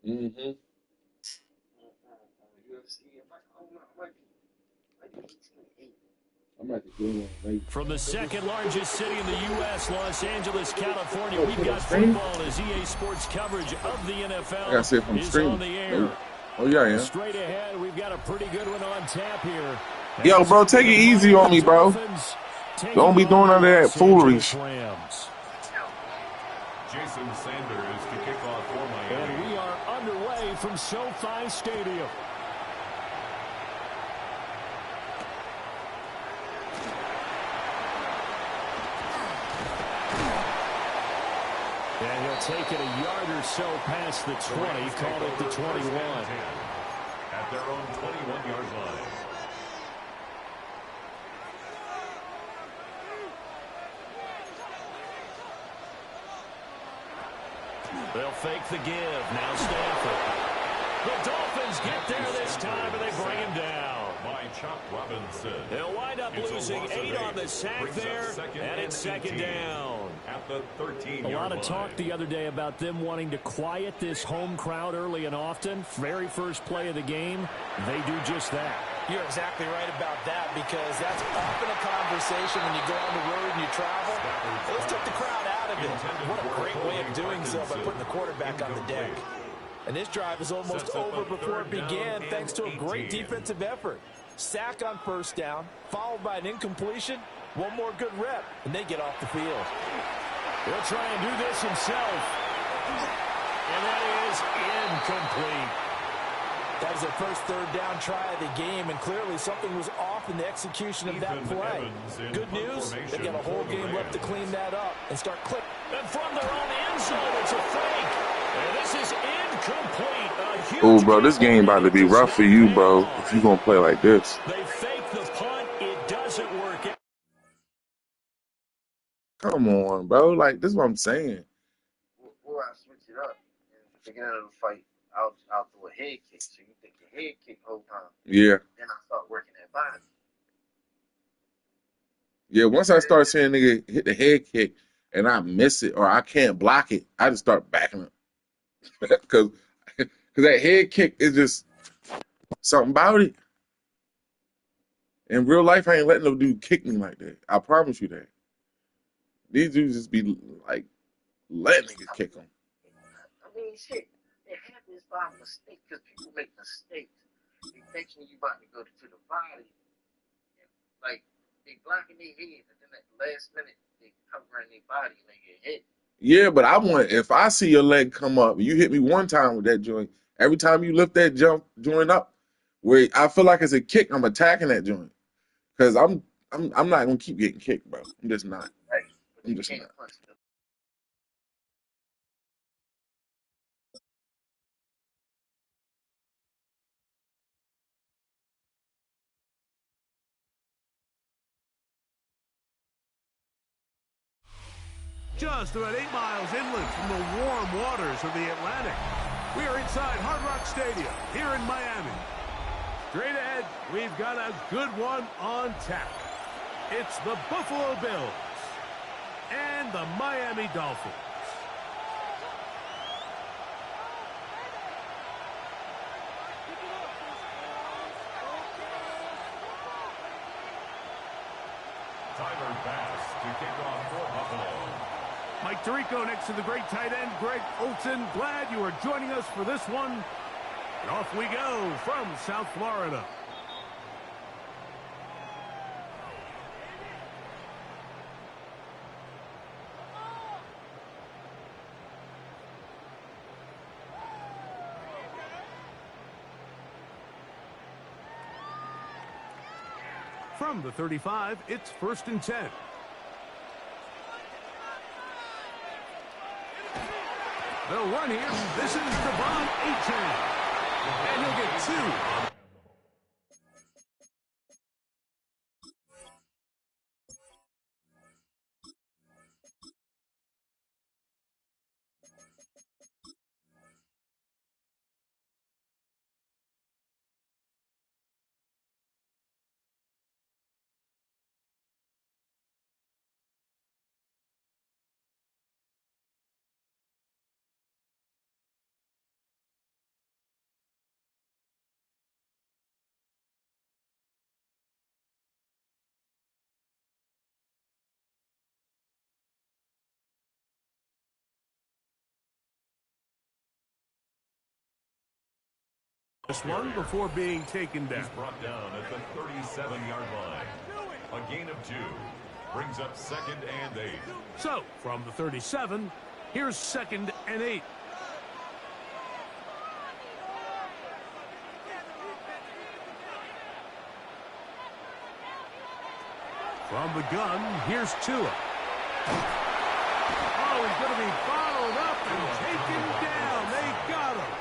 Mm-hmm. UFC. Might be 18-8. I might have to get one late. From the second largest city in the U.S., Los Angeles, California, Oh, we've shit, I'm got streaming? football as EA Sports coverage of the I gotta NFL see if I'm is on streaming. the Nope. air. Oh, yeah, I am. Straight ahead, we've got a pretty good one on tap here. Yo, As bro, it'll be take it the easy on Miami me, bro. Dolphins Don't taking be on doing the none of that Los foolery. Angeles Rams. Jason Sanders to kick off for Miami. And we are underway from SoFi Stadium. And he'll take it a yard or so past the 20, called it the 21. At their own 21-yard line. They'll fake the give. Now Stanford. The Dolphins get there this time, and they bring him down. By Chuck Robinson. They'll wind up losing 8 on the sack there, and it's second down. At the 13-yard A lot of line. talk the other day about them wanting to quiet this home crowd early and often. Very first play of the game, they do just that. You're exactly right about that, because that's often a conversation when you go on the road and you travel. Let's take the crowd out of it. What a great way of doing so by putting the quarterback on the deck. And this drive is almost over before it began thanks to a great defensive effort. Sack on first down, followed by an incompletion, one more good rep, and they get off the field. He'll try and do this himself. And that is incomplete. That was their first third down try of the game, and clearly something was off in the execution of that play. Good news, they've got a whole game left to clean that up and start clicking. And from their own end zone, it's a fake. And this is incomplete. A huge Oh, bro, this game about to be rough for you, bro, if you gonna play like this. They fake the punt. It doesn't work. Come on, bro. Like, this is what I'm saying. Or I switch it up. And at the beginning of the fight, I'll throw a head kick. So you think your head kick the whole time. Yeah. Then I start working that body. Yeah, once I start seeing nigga hit the head kick and I miss it or I can't block it, I just start backing up. Because that head kick is just something about it. In real life, I ain't letting no dude kick me like that. I promise you that. These dudes just be like letting niggas kick them. I mean, shit, it happens by mistake because people make mistakes. They thinking you about to go to the body. And, like, they blocking their head, and then at the last minute, they covering their body and they get hit. Yeah, but I want, if I see your leg come up, you hit me one time with that joint. Every time you lift that joint up, where I feel like it's a kick, I'm attacking that joint. Because I'm not gonna keep getting kicked, bro. I'm just not. Right. I'm just not. Just about 8 miles inland from the warm waters of the Atlantic, we are inside Hard Rock Stadium here in Miami. Straight ahead, we've got a good one on tap. It's the Buffalo Bills and the Miami Dolphins. Tyler Bass to kick off for Buffalo. Mike Tirico next to the great tight end, Greg Olson. Glad you are joining us for this one. And off we go from South Florida. From the 35, it's 1st and 10. They'll run here. This is Devon Achane. And he'll get 2. this one before being taken down. He's brought down at the 37-yard line. A gain of 2 brings up 2nd and 8. So, from the 37, here's 2nd and 8. From the gun, here's Tua. Oh, he's going to be followed up and taken down. They got him.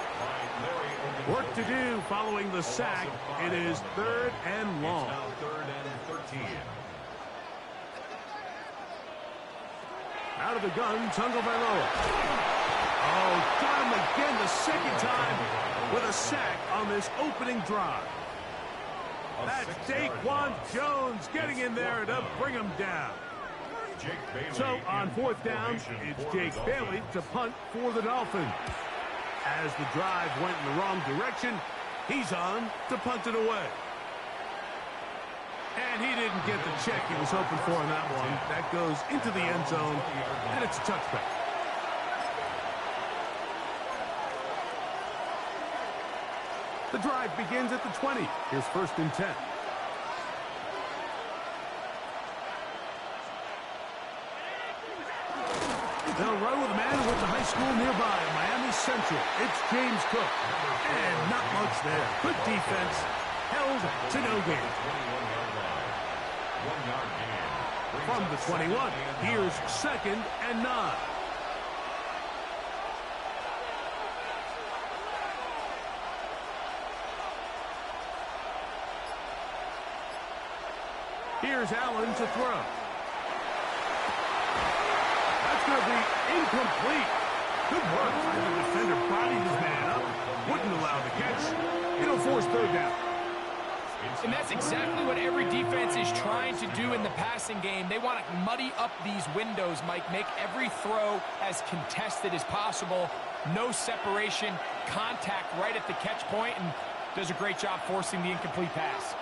Work to do following the sack. It is 3rd and long. It's now 3rd and 13. Out of the gun, Tagovailoa. Oh, got him again the second time with a sack on this opening drive. That's Daquan Jones getting in there to bring him down. So on 4th down, it's Jake Bailey to punt for the Dolphins. As the drive went in the wrong direction, he's on to punt it away. And he didn't get the check he was hoping for on that one. That goes into the end zone, and it's a touchback. The drive begins at the 20. Here's 1st and 10. They'll run with a man with the high school nearby, Miami Central. It's James Cook. And not much there. Good defense. Held to no gain. From the 21, here's 2nd and 9. Here's Allen to throw. That's going to be incomplete. Good work. The defender bodied his man up. Wouldn't allow the catch. It'll force 3rd down. And that's exactly what every defense is trying to do in the passing game. They want to muddy up these windows, Mike, make every throw as contested as possible. No separation, contact right at the catch point, and does a great job forcing the incomplete pass.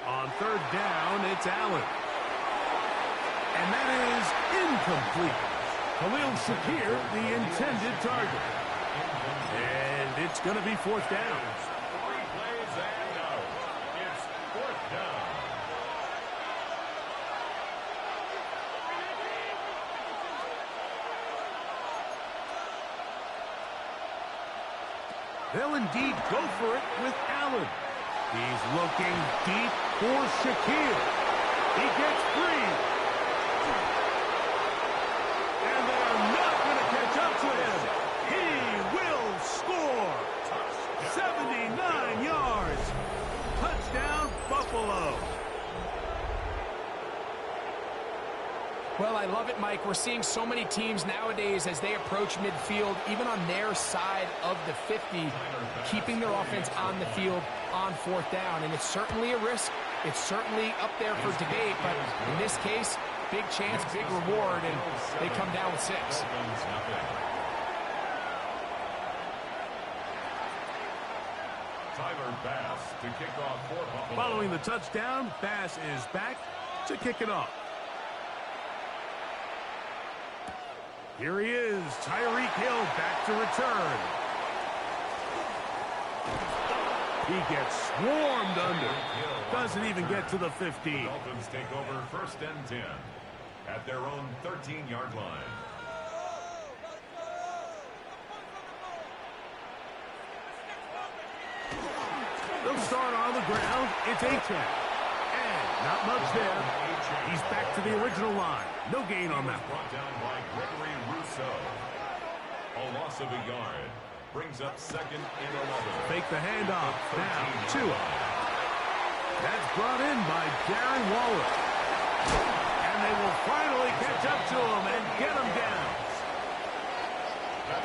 On 3rd down, it's Allen. And that is incomplete. Khalil Shakir, the intended target. And it's going to be 4th down. 3 plays and out. It's 4th down. They'll indeed go for it with Allen. He's looking deep for Shakir. He gets free. And they're not going to catch up to him. He will score. 79 yards. Touchdown, Buffalo. Well, I love it, Mike. We're seeing so many teams nowadays as they approach midfield, even on their side of the 50, keeping their offense on the field on 4th down. And it's certainly a risk. It's certainly up there for debate. But in this case, big chance, big reward, and they come down with 6. Tyler Bass to kick off for Buffalo. Following the touchdown, Bass is back to kick it off. Here he is, Tyreek Hill back to return. He gets swarmed under. Doesn't even get to the 15. Dolphins take over 1st and 10 at their own 13-yard line. They'll start on the ground. It's A-Chan. And not much there. He's back to the original line. No gain on that one. Brought down by Gregory Rousseau. A loss of a yard brings up 2nd and 11. Fake the handoff. Now, Tua. That's brought in by Darren Waller. And they will finally catch up to him and get him down.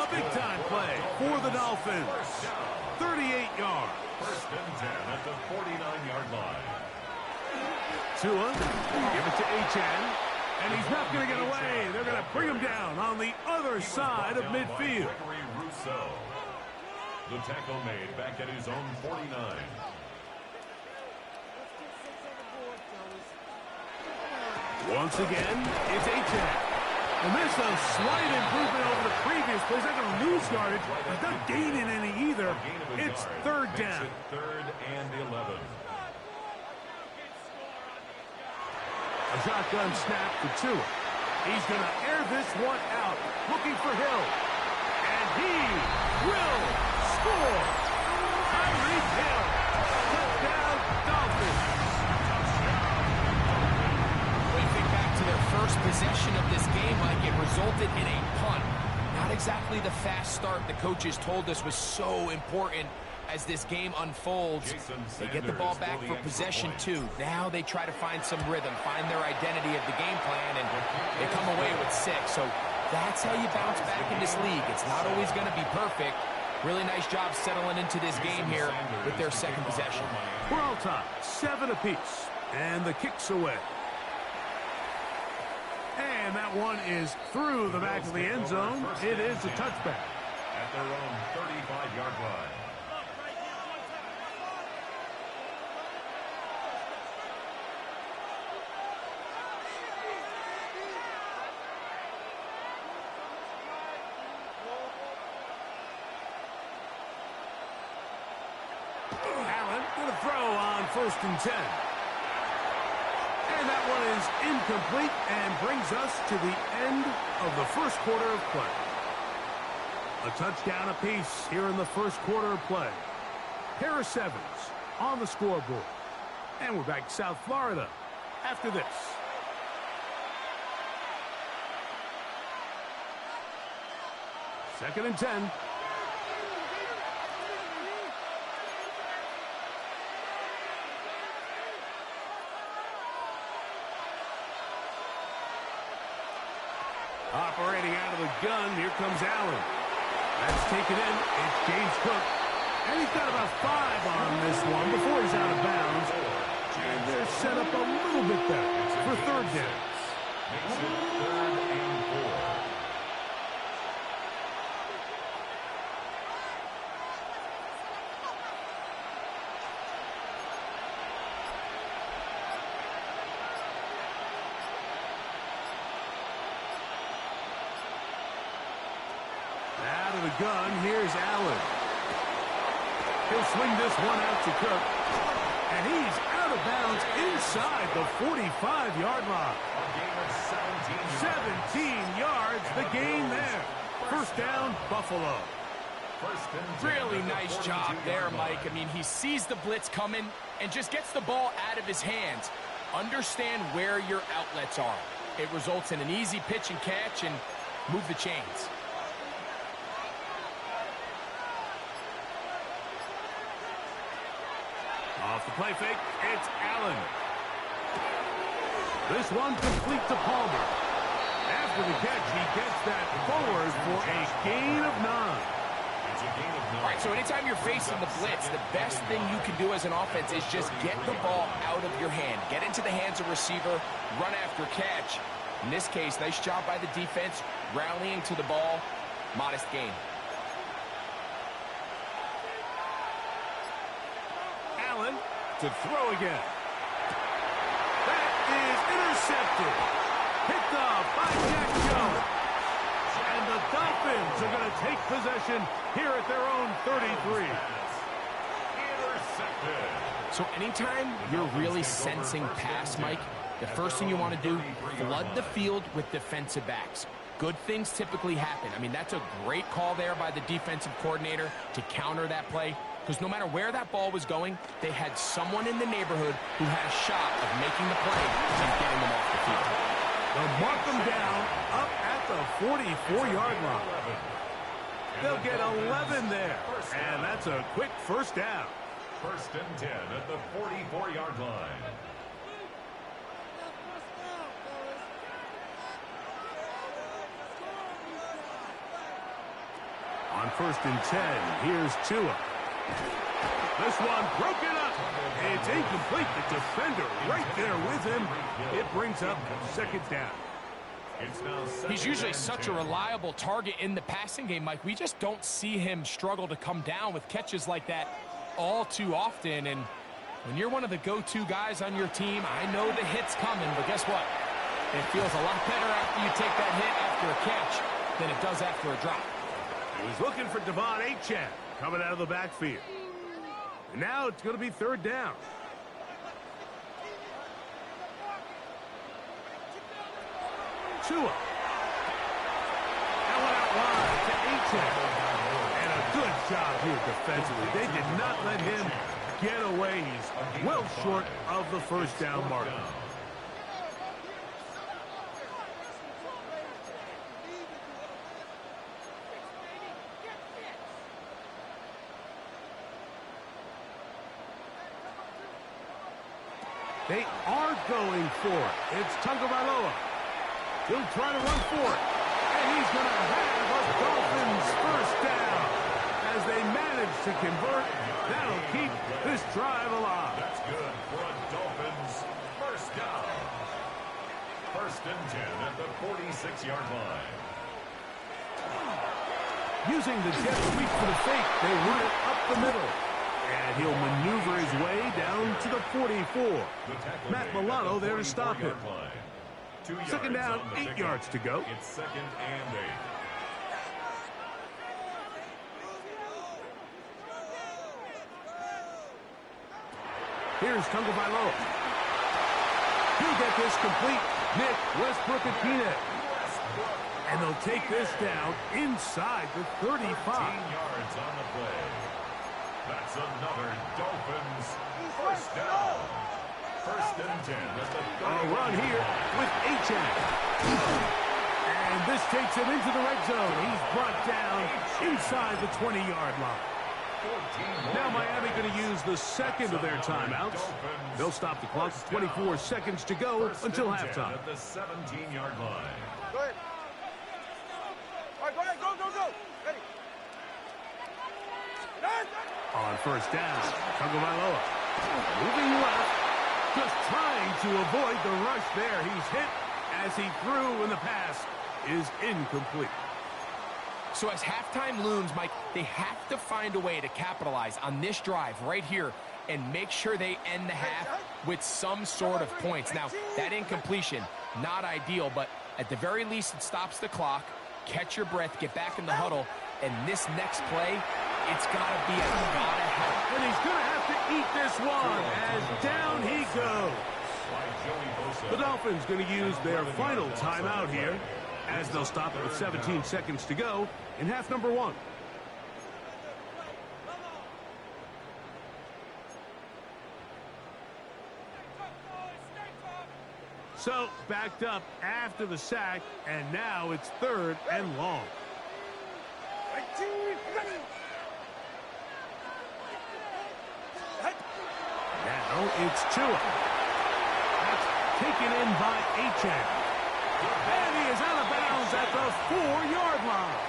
A big-time play for the Dolphins. 38 yards. 1st and 10 at the 49-yard line. Tua, give it to Achan, and he's not going to get away. They're going to bring him down on the other side of midfield. Gregory Rousseau. The tackle made back at his own 49. Once again, it's H.A. And this is a slight improvement over the previous plays. They're going to lose yardage, but not gaining any either. It's third down. Third and 11. A shotgun snap to Tua. He's going to air this one out, looking for Hill. And he will score. Tyreek Hill. Touchdown, Dolphins. We think back to their first possession of this game, Mike. It resulted in a punt. Not exactly the fast start the coaches told us was so important as this game unfolds. They get the ball back for possession two. Now they try to find some rhythm, find their identity of the game plan, and they come away with 6. So that's how you bounce back in this league. It's not always going to be perfect. Really nice job settling into this game here with their second possession. We're all tied, 7 apiece, and the kick's away. And that one is through the back of the end zone. It is a touchback. At their own 35-yard line. Allen with a throw on 1st and 10. And that one is incomplete and brings us to the end of the first quarter of play. A touchdown apiece here in the first quarter of play. Pair of 7s on the scoreboard. And we're back to South Florida after this. Second and 10. Operating out of the gun, here comes Allen. That's taken in. It's James Cook. And he's got about 5 on this one before he's out of bounds. And they're set up a little bit better for third down. Makes it 3rd and 4. Out of the gun, here's Allen. He'll swing this one out to Cook. And he's out of bounds inside the 45-yard line. 17 yards, the gain there. First down, Buffalo. Really nice job there, Mike. I mean, he sees the blitz coming and just gets the ball out of his hands. Understand where your outlets are. It results in an easy pitch and catch and move the chains. Off the play fake, it's Allen. This one complete to Palmer. After the catch, he gets that forward for a gain of 9. All right, so anytime you're facing the blitz, the best thing you can do as an offense is just get the ball out of your hand. Get into the hands of receiver, run after catch. In this case, nice job by the defense, rallying to the ball. Modest gain. Allen to throw again. That is intercepted. Picked off by Jack Jones. And the Dolphins are going to take possession here at their own 33. Intercepted. So anytime you're really sensing pass, Mike, the first thing you want to do, flood the field with defensive backs. Good things typically happen. I mean, that's a great call there by the defensive coordinator to counter that play. Because no matter where that ball was going, they had someone in the neighborhood who had a shot of making the play and getting them off the field. They'll mark them down up at the 44-yard line. They'll get 11 there. And that's a quick first down. 1st and 10 at the 44-yard line. On 1st and 10, here's Tua. This one broken up. It's incomplete. The defender right there with him. It brings up 2nd down. He's usually such a reliable target in the passing game, Mike. We just don't see him struggle to come down with catches like that all too often. And when you're one of the go-to guys on your team, I know the hit's coming, but guess what? It feels a lot better after you take that hit after a catch than it does after a drop. He was looking for Devon Achane coming out of the backfield. And now it's going to be third down. Tua. That went out wide to Achane. And a good job here defensively. They did not let him get away. He's well short of the first down marker. They are going for it. It's Tagovailoa. He'll try to run for it. And he's going to have a Dolphins first down. As they manage to convert, that'll keep this drive alive. That's good for a Dolphins first down. First and 10 at the 46-yard line. Using the jet sweep for the fake, they run it up the middle. And he'll maneuver his way down to the 44. Matt Milano there to stop him. Second down, 8 yards to go. It's second and 8. Here's Tagovailoa. He'll get this complete. Nick Westbrook and Peanut. And they'll take this down inside the 35. 13 yards on the play. That's another Dolphins first down. First and 10 at the 30. A run here with Achane. And this takes him into the red zone. He's brought down inside the 20-yard line. Now Miami going to use the second of their timeouts. They'll stop the clock. 24 seconds to go until halftime. At the 17-yard line. Go ahead. All right, go ahead. Go. Ready. On first down, Tagovailoa moving left, just trying to avoid the rush there. He's hit as he threw, and the pass is incomplete. So as halftime looms, Mike, they have to find a way to capitalize on this drive right here and make sure they end the half with some sort of points. Now, that incompletion, not ideal, but at the very least, it stops the clock. Catch your breath, get back in the huddle, and this next play, it's got to be a gotta help. And he's going to have to eat this one as down he goes. The Dolphins going to use their final timeout here as they'll stop it with 17 seconds to go in half number 1. So, backed up after the sack, and now it's third and long. Now it's Tua. That's taken in by Achane. And he is out of bounds at the 4-yard line.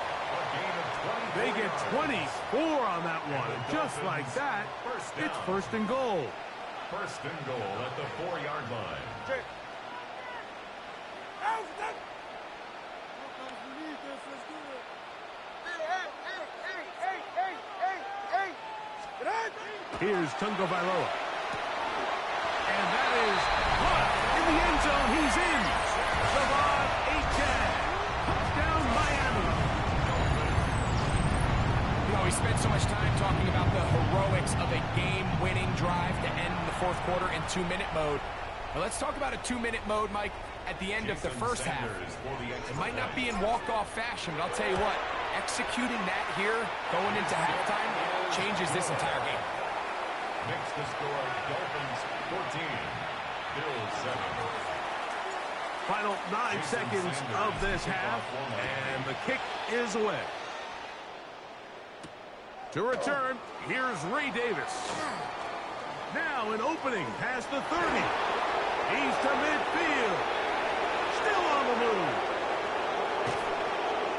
They get 24 on that one. And just like that, it's first and goal. First and goal at the 4-yard line. Here's Tagovailoa. And that is caught in the end zone. He's in. Devon Achane. Touchdown, Miami. You know, we spent so much time talking about the heroics of a game-winning drive to end the fourth quarter in 2-minute mode. Now let's talk about a 2-minute mode, Mike, at the end of the first half. It might not be in walk-off fashion, but I'll tell you what, executing that here, going into halftime, changes this entire game. Makes the score Dolphins 14, Bills 7. Final 9 seconds of this half, and the kick is away. To return, here's Ray Davis. Now an opening past the 30. He's to midfield. Still on the move.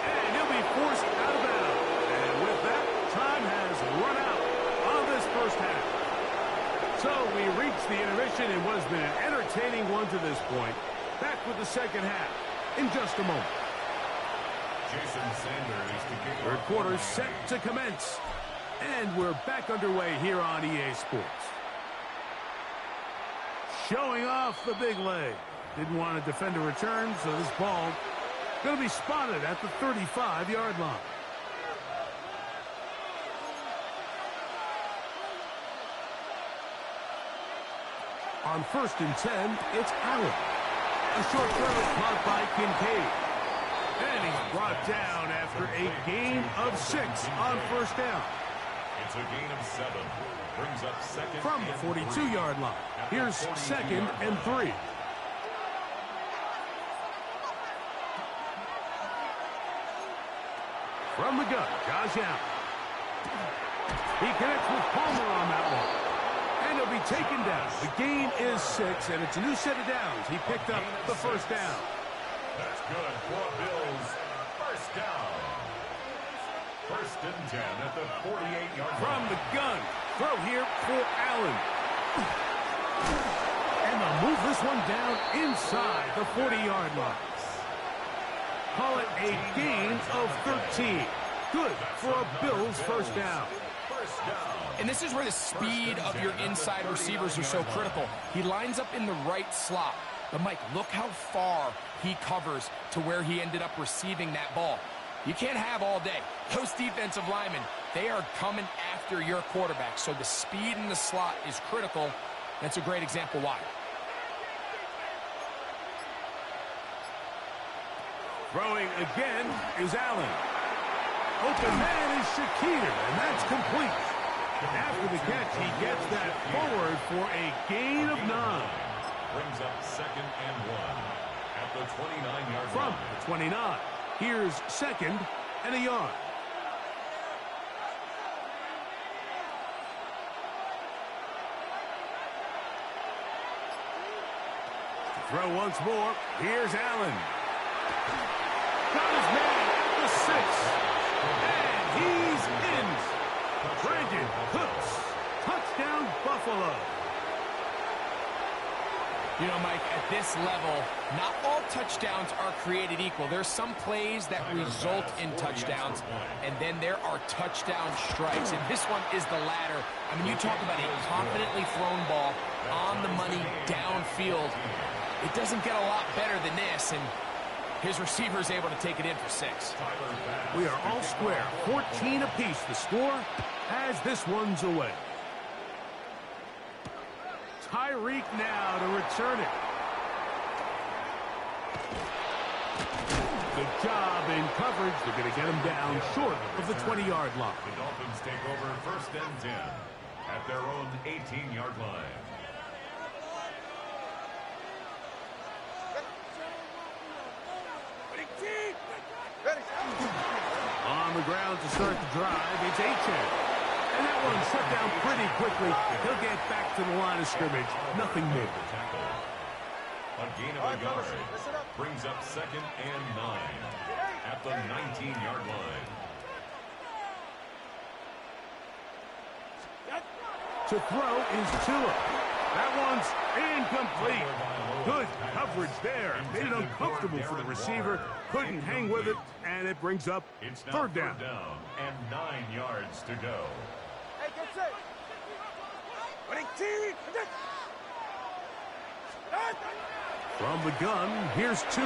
And he'll be forced out of bounds. And with that, time has run out on this first half. So we reach the intermission in what has been an entertaining one to this point. Back with the second half in just a moment. Jason Sanders to kick Third off. quarter set to commence. And we're back underway here on EA Sports. Showing off the big leg. Didn't want to defend a return, so this ball going to be spotted at the 35-yard line. On 1st and 10, it's Allen. A short throw caught by Kincaid. And he's brought down after a gain of 6 on 1st down. It's a gain of 7. Brings up second from the 42-yard line. Here's 2nd and 3. From the gun, Josh Allen. He connects with Palmer on that one. And he'll be taken down. The gain is 6, and it's a new set of downs. He picked up the 1st down. That's good for Bills. 1st down. 1st and 10 at the 48-yard line. From the gun. Throw here for Allen. And they'll move this one down inside the 40-yard line. Call it a gain of 13. Good for a Bills 1st down. And this is where the speed of your inside receivers are so critical. He lines up in the right slot. But, Mike, look how far he covers to where he ended up receiving that ball. You can't have all day. Those defensive linemen, they are coming after your quarterback. So the speed in the slot is critical. That's a great example why. Throwing again is Allen. Open man is Shakir, and that's complete. After the catch, he gets that forward for a gain of 9. Brings up 2nd and 1 at the 29-yard line. From the 29, here's 2nd and a yard. Throw once more. Here's Allen. Got his man at the 6. And he's in. Brandon Cooks. Touchdown, Buffalo. You know, Mike, at this level, not all touchdowns are created equal. There's some plays that result in touchdowns, and then there are touchdown strikes, and this one is the latter. I mean, you talk about a confidently thrown ball on the money downfield. It doesn't get a lot better than this, and his receiver is able to take it in for 6. We are all square. 14 apiece the score as this one's away. Tyreek now to return it. Good job in coverage. They're going to get him down short of the 20-yard line. The Dolphins take over 1st and 10 at their own 18-yard line. On the ground to start the drive, it's Achane. And that one shut down pretty quickly. He'll get back to the line of scrimmage. Nothing more. A gain of a yard. Brings up 2nd and 9 at the 19-yard line. To throw is Tua. That one's incomplete. Good coverage there. Made it uncomfortable for the receiver. Couldn't hang with it, and it brings up 3rd down. And 9 yards to go. Hey, get set. From the gun, here's Tua.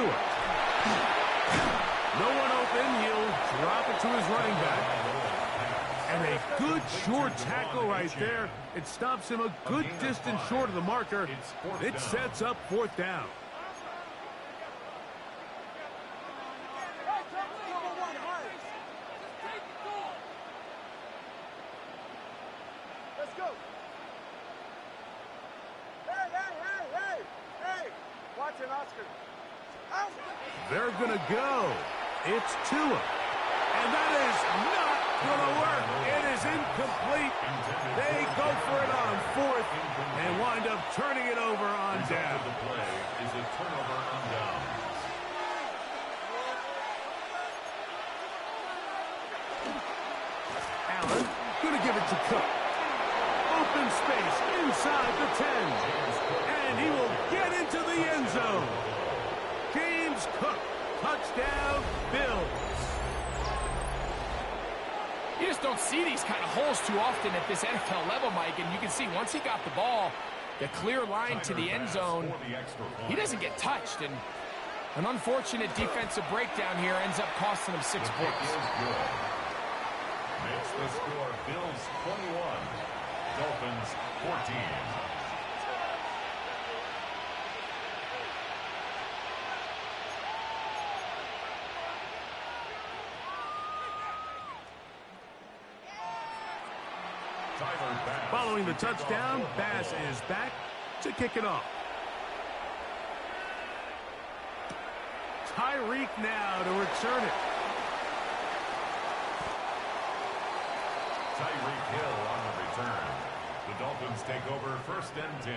No one open. He'll drop it to his running back. And a good short tackle right there. It stops him a good distance short of the marker. It sets up 4th down. Let's go. Hey. Watch it, Oscar. Out. They're going to go. It's Tua. And that is not going to work. It is incomplete. They go for it on 4th and wind up turning it over on down. The play is a turnover on down. Allen going to give it to Cook. Open space inside the 10. And he will get into the end zone. James Cook, touchdown, Bills. You just don't see these kind of holes too often at this NFL level, Mike, and you can see once he got the ball, The clear line to the end zone. He doesn't get touched, and an unfortunate defensive breakdown here ends up costing him 6 points. Makes the score Bills 21, Dolphins 14. Following the touchdown, Bass is back to kick it off. Tyreek now to return it. Tyreek Hill on the return. The Dolphins take over 1st and 10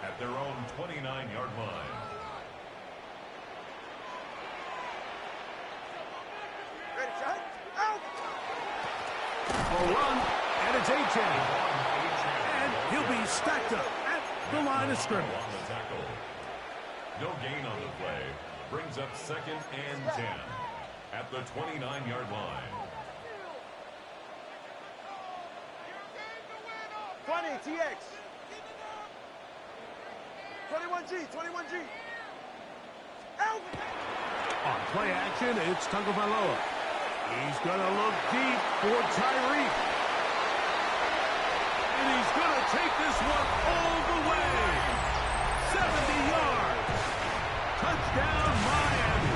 at their own 29-yard line. Ready, shot. Out. A run, and it's A-Chain. And he'll be stacked up at the line of scrimmage. On the tackle. No gain on the play. Brings up 2nd and 10 at the 29-yard line. 20, TX. 21G, 21G. Out. On play action, it's Tagovailoa. He's going to look deep for Tyreek. And he's going to take this one all the way. 70 yards. Touchdown, Miami.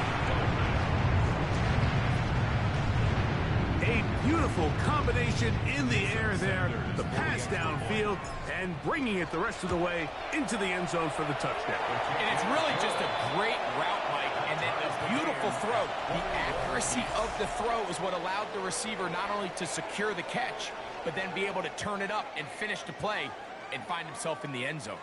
A beautiful combination in the air there. The pass downfield and bringing it the rest of the way into the end zone for the touchdown. And it's really just a great route, Mike, and then a beautiful throw. The accuracy of the throw is what allowed the receiver not only to secure the catch, but then be able to turn it up and finish the play and find himself in the end zone.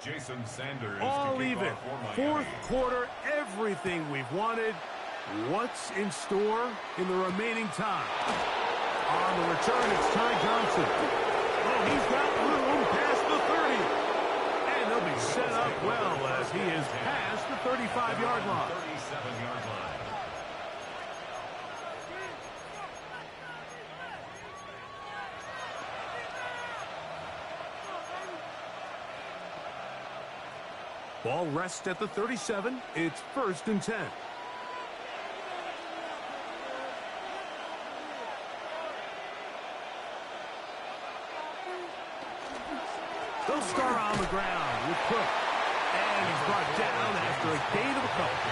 Jason Sanders. All even. 4th quarter, everything we've wanted. What's in store in the remaining time? On the return, it's Ty Johnson. Oh, he's got room past the 30. And they'll be set up well as he is past the 35-yard line. 37-yard line. Ball rests at the 37. It's 1st and 10. They'll start on the ground with Cook. And he's brought down after a gain of a couple.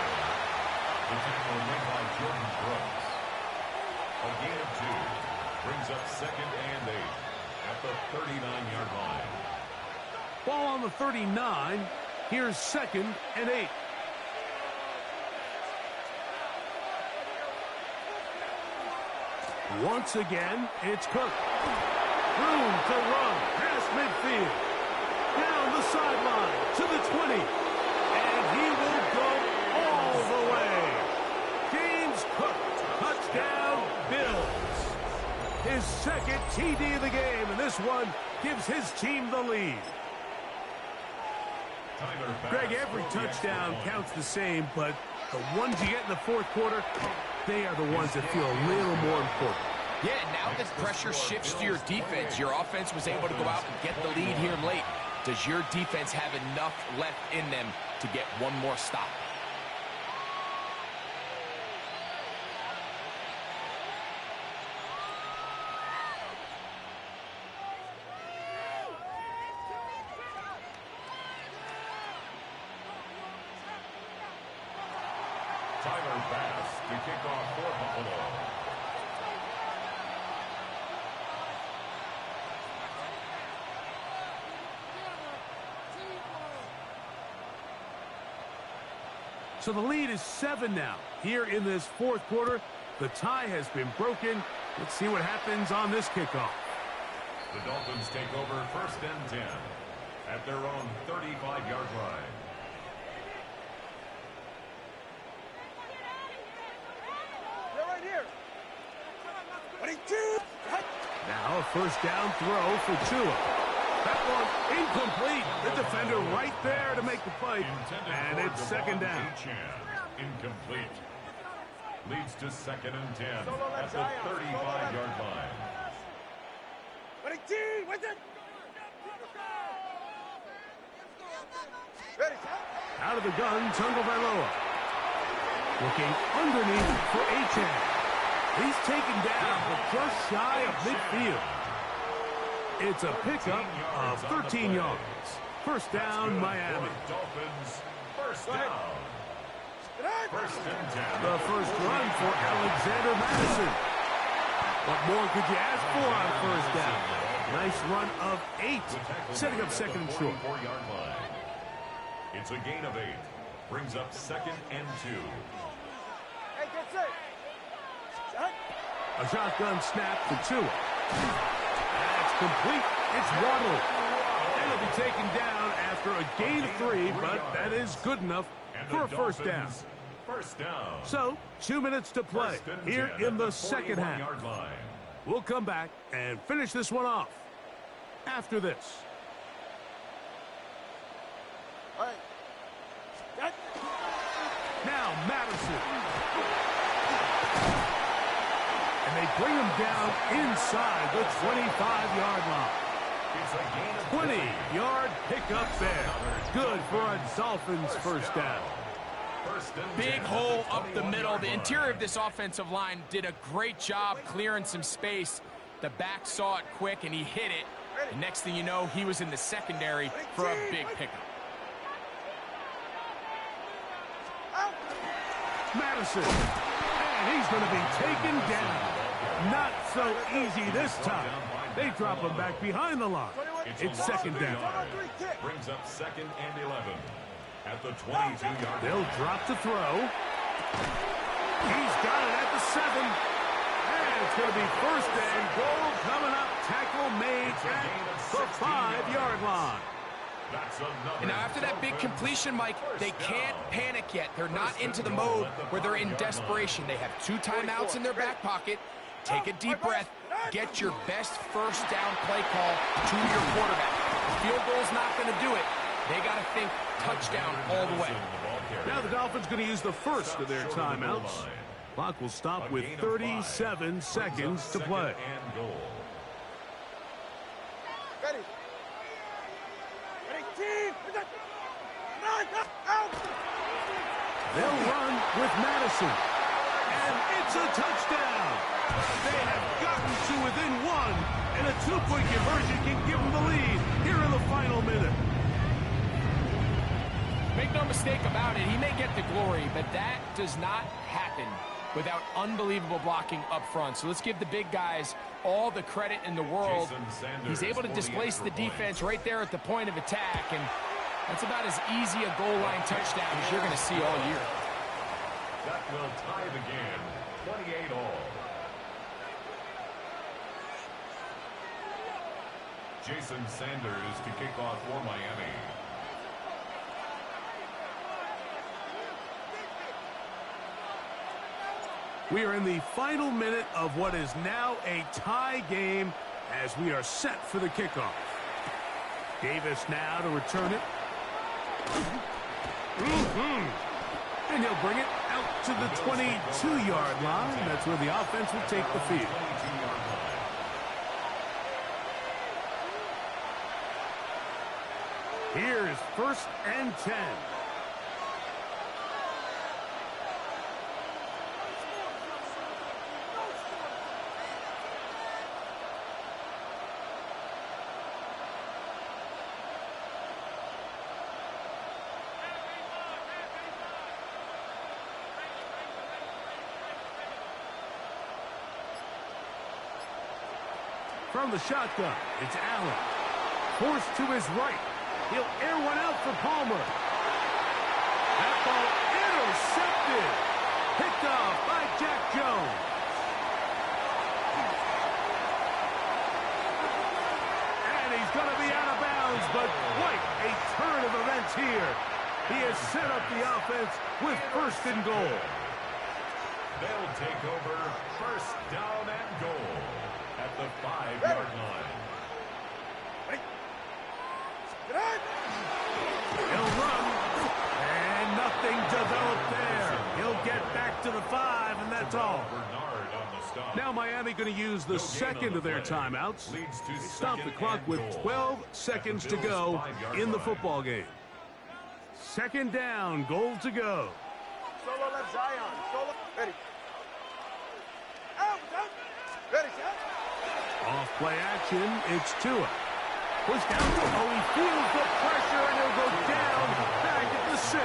The tackle made by Jordan Brooks. A gain of 2. Brings up 2nd and 8 at the 39-yard line. Ball on the 39. Here's 2nd and 8. Once again, it's Cook. Room to run past midfield. Down the sideline to the 20. And he will go all the way. James Cook, touchdown, Bills. His 2nd TD of the game, and this one gives his team the lead. Greg, every touchdown counts the same, but the ones you get in the 4th quarter, they are the ones that feel a little more important. Yeah, now that pressure shifts to your defense, your offense was able to go out and get the lead here late. Does your defense have enough left in them to get one more stop? Tyler Bass to kick off for Buffalo. So the lead is 7 now. Here in this 4th quarter, the tie has been broken. Let's see what happens on this kickoff. The Dolphins take over 1st and 10 at their own 35-yard line. They're right here. 22. Now a 1st down throw for Tua. That one incomplete. The defender right there to make the play. And it's 2nd down. Incomplete. Leads to 2nd and 10 at the 35-yard 18, with it. Ready, Out of the gun, Tagovailoa. Looking underneath for Achane. He's taken down, but just shy of midfield. It's a pickup of 13 yards. First down, Miami. Dolphins, first down. First and 10. The first run for Alexander Madison. What more could you ask for on first down? Nice run of 8, setting up second and short. 44-yard line. It's a gain of 8. Brings up second and 2. Hey, get set. Shot. A shotgun snap for Tua. That's complete. It's Waddle. And it'll be taken down after a gain of 3, but that is good enough for a first down. First down. So, 2 minutes to play here in the second half. We'll come back and finish this one off after this. All right. Shot. Now Madison. And they bring him down inside the 25-yard line. 20-yard pickup there. Good for a Dolphins first down. Big hole up the middle. The interior of this offensive line did a great job clearing some space. The back saw it quick, and he hit it. The next thing you know, he was in the secondary for a big pickup. Madison. And he's going to be taken down. Not so easy this time. They drop him back behind the line. It's second down. Brings up second and 11. At the 22-yard. They'll drop to throw. He's got it at the 7. And it's going to be first and goal coming up. Tackle made at the 5-yard line. And now after that big completion, Mike, they can't panic yet. They're not into the mode where they're in desperation. They have 2 timeouts in their back pocket. Take a deep breath. Get your best first down play call to your quarterback. Field goal's not going to do it. They got to think touchdown all the way. Now the Dolphins going to use the first of their timeouts. Clock will stop with 37 seconds to play. Ready. Ready, team. Out. They'll run with Madison. And it's a touchdown. They have gotten to within 1, and a 2-point conversion can give them the lead here in the final minute. Make no mistake about it, he may get the glory, but that does not happen without unbelievable blocking up front. So let's give the big guys all the credit in the world. He's able to displace the defense right there at the point of attack, and that's about as easy a goal line touchdown as you're going to see all year. That will tie the game, 28 all. Jason Sanders to kick off for Miami. We are in the final minute of what is now a tie game as we are set for the kickoff. Davis now to return it. And he'll bring it out to the 22-yard line. That's where the offense will take the field. Here's first and 10. From the shotgun, it's Allen. Forced to his right. He'll air one out for Palmer. That ball intercepted. Picked off by Jack Jones. And he's going to be out of bounds, but quite a turn of events here. He has set up the offense with first and goal. They'll take over first down and goal at the 5-yard line. He'll run, and nothing developed there. He'll get back to the 5, and that's all. Bernard on the stop. Now Miami going to use the second of their timeouts. They stop the clock with 12 seconds to go in the football game. Second down, goal to go. Solo left Zion. Solo. Ready. Out. Ready, set. Off play action, it's Tua. Push down. Oh, he feels the pressure, and he'll go down back at the 6.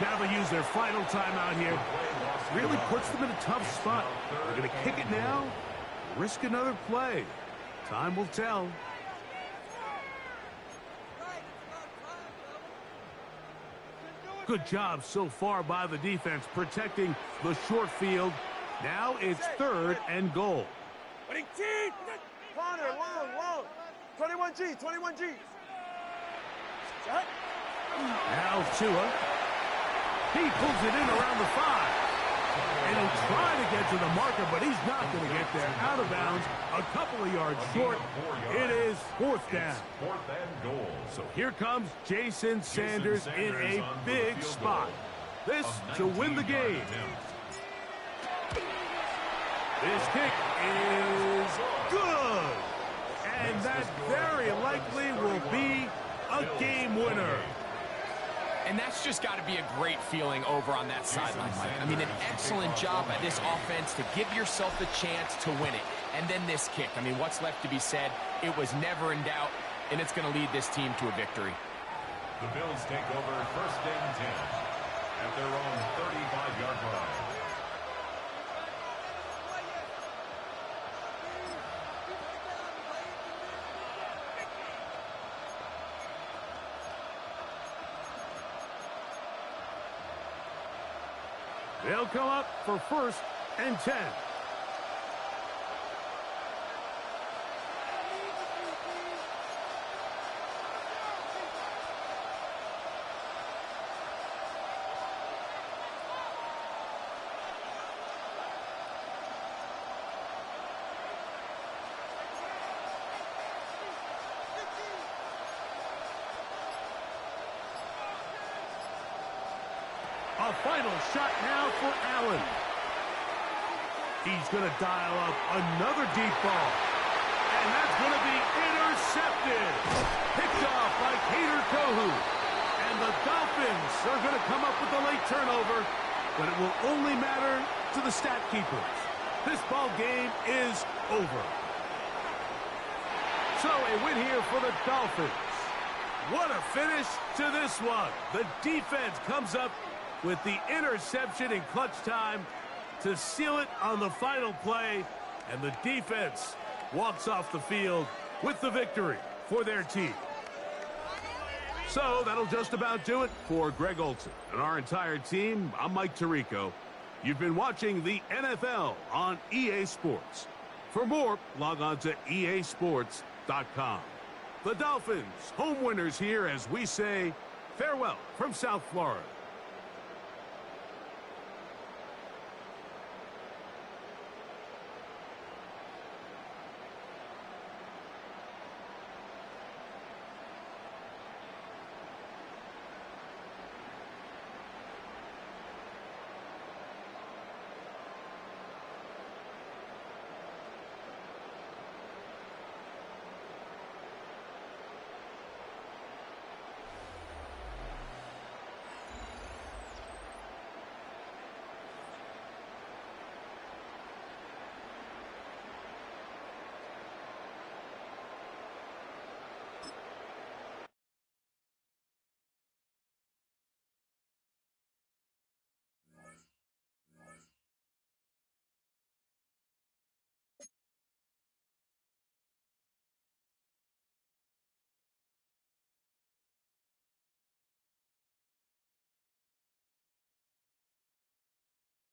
Now they use their final timeout here. Really puts them in a tough spot. They're going to kick it now, risk another play. Time will tell. Good job so far by the defense protecting the short field. Now it's 3rd and goal. Connor, long. 21G. Set. Now Tua. He pulls it in around the 5. And he'll try to get to the marker, but he's not going to get there. Out of bounds, a couple of yards short. It is 4th down. 4th and goal. So here comes Jason Sanders in a big spot. This to win the game. This kick is good. And that very likely will be a game winner. And that's just got to be a great feeling over on that sideline, Mike. I mean, an excellent job by this offense to give yourself the chance to win it. And then this kick. I mean, what's left to be said? It was never in doubt, and it's going to lead this team to a victory. The Bills take over 1st and 10 at their own 35-yard line. They'll come up for 1st and 10. A final shot now for Allen. He's going to dial up another deep ball. And that's going to be intercepted. Picked off by Kader Kohu. And the Dolphins are going to come up with the late turnover, but it will only matter to the stat keepers. This ball game is over. So a win here for the Dolphins. What a finish to this one. The defense comes up with the interception in clutch time to seal it on the final play, and the defense walks off the field with the victory for their team. So that'll just about do it for Greg Olson and our entire team. I'm Mike Tirico. You've been watching the NFL on EA Sports. For more, log on to easports.com. The Dolphins, home winners here as we say farewell from South Florida.